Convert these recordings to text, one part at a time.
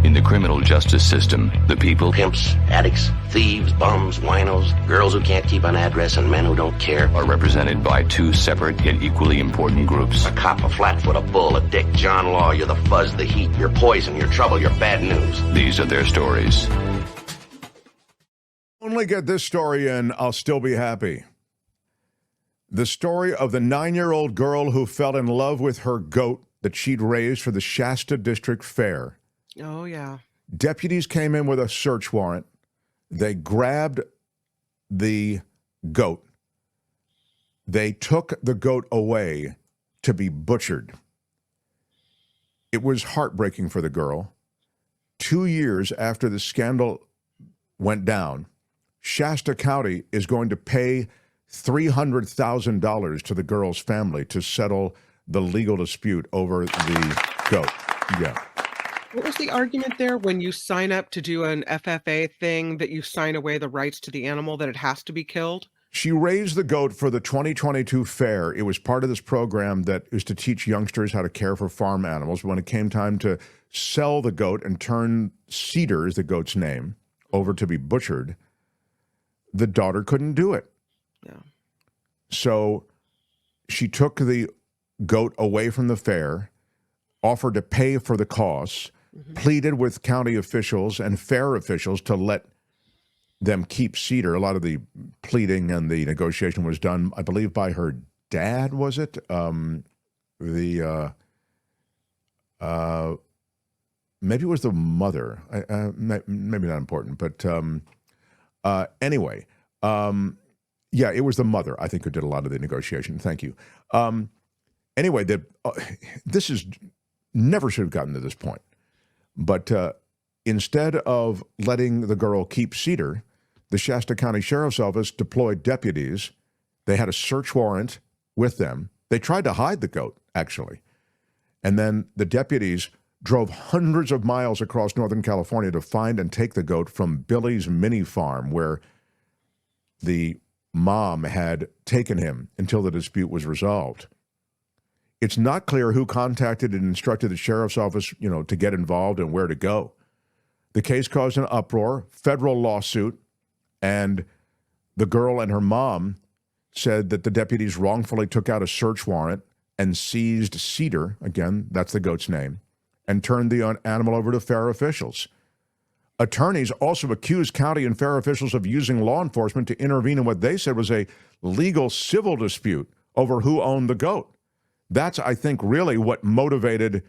In the criminal justice system, the people, Pimps, addicts, thieves, bums, winos, girls who can't keep an address, and men who don't care. are represented by two separate yet equally important groups. A cop, a flatfoot, a bull, a dick, John Law, you're the fuzz, the heat, you're poison, you're trouble, you're bad news. These are their stories. Only get this story in, I'll still be happy. The story of the 9-year-old girl who fell in love with her goat that she'd raised for the Shasta District Fair. Oh, yeah. Deputies came in with a search warrant. They grabbed the goat. They took the goat away to be butchered. It was heartbreaking for the girl. 2 years after the scandal went down, Shasta County is going to pay $300,000 to the girl's family to settle the legal dispute over the goat. Yeah. What was the argument there when you sign up to do an FFA thing that you sign away the rights to the animal, that it has to be killed? She raised the goat for the 2022 fair. It was part of this program that is to teach youngsters how to care for farm animals. When it came time to sell the goat and turn Cedar, is the goat's name, over to be butchered, the daughter couldn't do it. Yeah. So she took the goat away from the fair, offered to pay for the costs, pleaded with county officials and fair officials to let them keep Cedar. A lot of the pleading and the negotiation was done, I believe, by her dad, was it? Maybe it was the mother. Maybe not important, but anyway. Yeah, it was the mother, I think, who did a lot of the negotiation. Thank you. Anyway, this is never should have gotten to this point. But instead of letting the girl keep Cedar, the Shasta County Sheriff's Office deployed deputies. They had a search warrant with them. They tried to hide the goat, actually. And then the deputies drove hundreds of miles across Northern California to find and take the goat from Billy's mini farm, where the mom had taken him until the dispute was resolved. It's not clear who contacted and instructed the sheriff's office, to get involved and where to go. The case caused an uproar, federal lawsuit, and the girl and her mom said that the deputies wrongfully took out a search warrant and seized Cedar, again, that's the goat's name, and turned the animal over to fair officials. Attorneys also accused county and fair officials of using law enforcement to intervene in what they said was a legal civil dispute over who owned the goat. That's, I think, really what motivated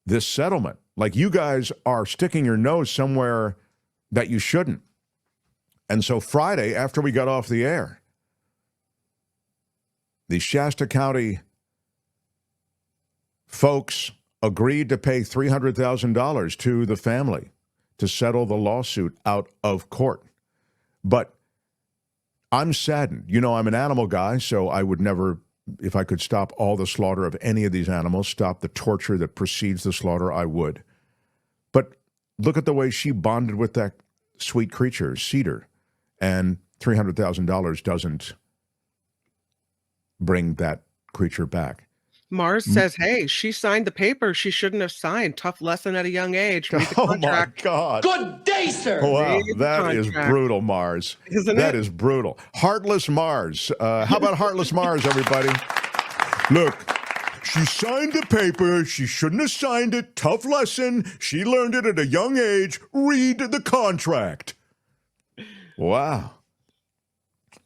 this settlement. Like, you guys are sticking your nose somewhere that you shouldn't. And so Friday, after we got off the air, the Shasta County folks agreed to pay $300,000 to the family to settle the lawsuit out of court. But I'm saddened. I'm an animal guy, so I would never, if I could stop all the slaughter of any of these animals, stop the torture that precedes the slaughter, I would. But look at the way she bonded with that sweet creature, Cedar, and $300,000 doesn't bring that creature back. Mars says, hey, she signed the paper she shouldn't have signed. Tough lesson at a young age. Read the contract. My God. Good day, sir. Wow, Read the that is contract. brutal, Mars. Isn't That it? is brutal. Heartless Mars. How about Heartless Mars, everybody? Look, she signed the paper. She shouldn't have signed it. Tough lesson. She learned it at a young age. Read the contract. Wow.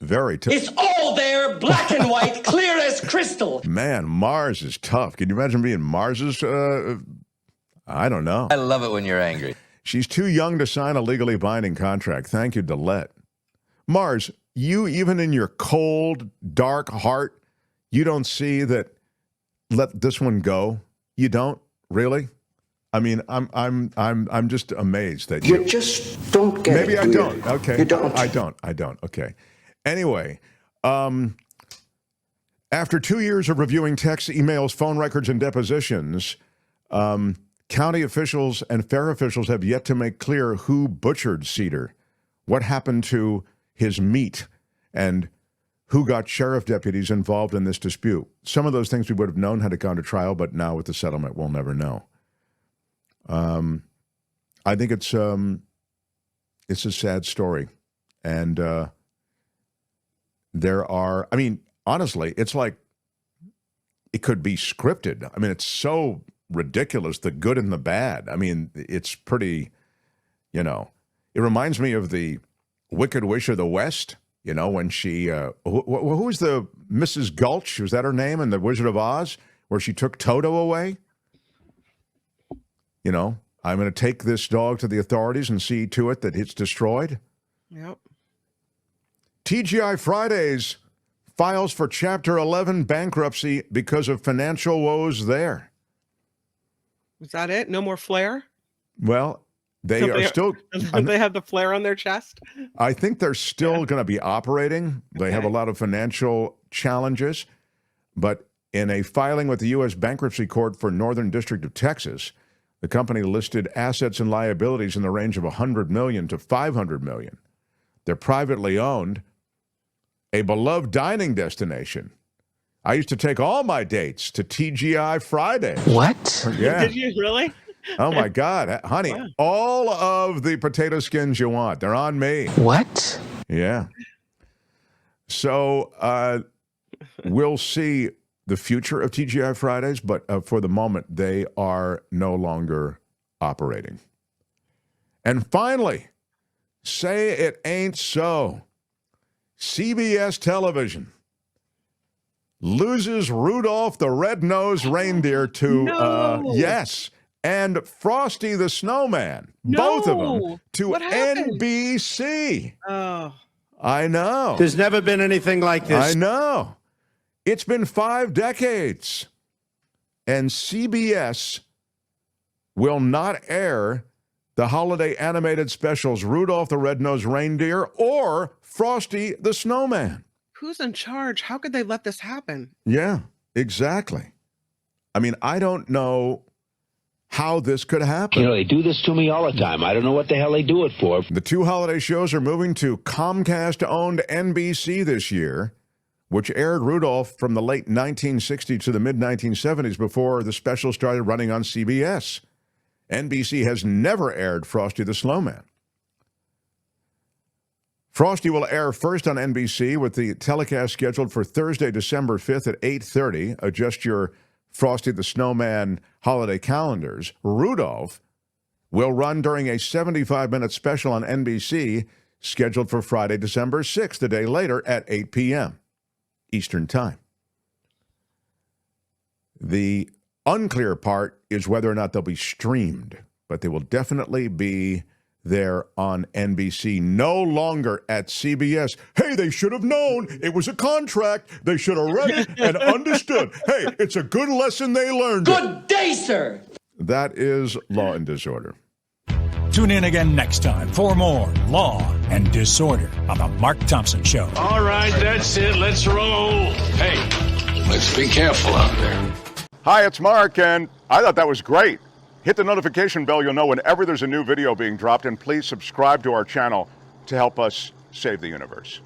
Very tough. It's all there, black and white, clear as crystal. Man, Mars is tough. Can you imagine being Mars's? I don't know. I love it when you're angry. She's too young to sign a legally binding contract. Thank you, Dillette. Mars, you, even in your cold, dark heart, you don't see that let this one go? You don't? Really? I mean, I'm just amazed that You just don't get Maybe it. I do you? don't. Okay. You don't. I don't. Okay. Anyway, after 2 years of reviewing texts, emails, phone records, and depositions, county officials and fair officials have yet to make clear who butchered Cedar, what happened to his meat, and who got sheriff deputies involved in this dispute. Some of those things we would have known had it gone to trial, but now with the settlement, we'll never know. I think it's a sad story. And there are, I mean, honestly, it's like it could be scripted. I mean, it's so ridiculous, the good and the bad. I mean, it's pretty, you know, it reminds me of the Wicked Witch of the West, you know, when she, who was the Mrs. Gulch? Was that her name in The Wizard of Oz, where she took Toto away? You know, I'm going to take this dog to the authorities and see to it that it's destroyed. Yep. TGI Fridays files for Chapter 11 bankruptcy because of financial woes there. Is that it? No more flare? Well, they are still... They have the flare on their chest? I think they're still going to be operating. They have a lot of financial challenges. But in a filing with the U.S. Bankruptcy Court for Northern District of Texas, the company listed assets and liabilities in the range of $100 million to $500 million. They're privately owned, a beloved dining destination. I used to take all my dates to TGI Fridays. What? Yeah. Did you really? Oh, my God. Honey, Wow. all of the potato skins you want, they're on me. What? Yeah. So we'll see the future of TGI Fridays, but for the moment, they are no longer operating. And finally, say it ain't so. CBS Television loses Rudolph the Red-Nosed Reindeer to, No. yes, and Frosty the Snowman, No. both of them, to What happened? NBC. Oh, I know. There's never been anything like this. I know. It's been 5 decades. And CBS will not air the holiday animated specials Rudolph the Red-Nosed Reindeer or Frosty the Snowman. who's in charge? How could they let this happen? Yeah, exactly. I mean, I don't know how this could happen. You know, they do this to me all the time. I don't know what the hell they do it for. The 2 holiday shows are moving to Comcast-owned NBC this year, which aired Rudolph from the late 1960s to the mid-1970s before the special started running on CBS. NBC has never aired Frosty the Snowman. Frosty will air first on NBC with the telecast scheduled for Thursday, December 5th at 8:30. Adjust your Frosty the Snowman holiday calendars. Rudolph will run during a 75-minute special on NBC scheduled for Friday, December 6th, a day later at 8 p.m. Eastern Time. The unclear part is whether or not they'll be streamed, but they will definitely be there on NBC, no longer at CBS. Hey, they should have known. It was a contract. They should have read it and understood. Hey, it's a good lesson they learned. Good day, sir. That is Law and Disorder. Tune in again next time for more Law and Disorder on The Mark Thompson Show. All right, that's it. Let's roll. Hey, let's be careful out there. Hi, it's Mark, and I thought that was great. Hit the notification bell. You'll know whenever there's a new video being dropped, and please subscribe to our channel to help us save the universe.